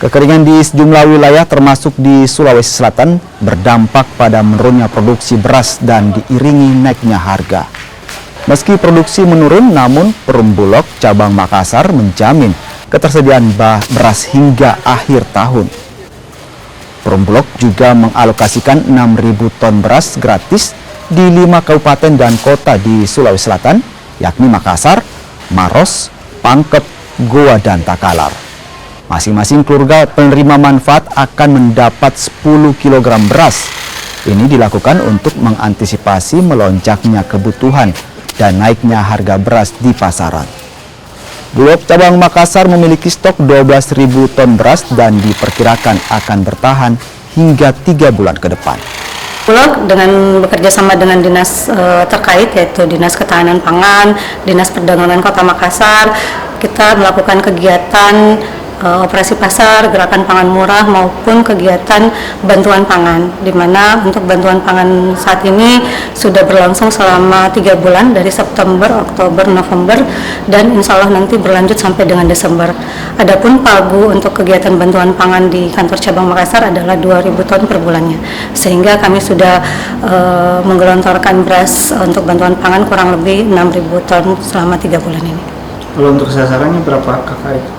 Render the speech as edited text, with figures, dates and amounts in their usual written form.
Kekeringan di sejumlah wilayah termasuk di Sulawesi Selatan berdampak pada menurunnya produksi beras dan diiringi naiknya harga. Meski produksi menurun, namun Perumbulok cabang Makassar menjamin ketersediaan beras hingga akhir tahun. Perumbulok juga mengalokasikan 6.000 ton beras gratis di 5 kabupaten dan kota di Sulawesi Selatan, yakni Makassar, Maros, Pangkep, Goa, dan Takalar. Masing-masing keluarga penerima manfaat akan mendapat 10 kg beras. Ini dilakukan untuk mengantisipasi melonjaknya kebutuhan dan naiknya harga beras di pasaran. Bulog cabang Makassar memiliki stok 12.000 ton beras dan diperkirakan akan bertahan hingga 3 bulan ke depan. Bulog dengan bekerja sama dengan dinas terkait, yaitu Dinas Ketahanan Pangan, Dinas Perdagangan Kota Makassar, kita melakukan kegiatan operasi pasar, gerakan pangan murah maupun kegiatan bantuan pangan, di mana untuk bantuan pangan saat ini sudah berlangsung selama 3 bulan dari September, Oktober, November, dan insya Allah nanti berlanjut sampai dengan Desember. Adapun pagu untuk kegiatan bantuan pangan di kantor cabang Makassar adalah 2.000 ton per bulannya, sehingga kami sudah menggelontorkan beras untuk bantuan pangan kurang lebih 6.000 ton selama 3 bulan ini. Kalau untuk sasarannya berapa kakak itu?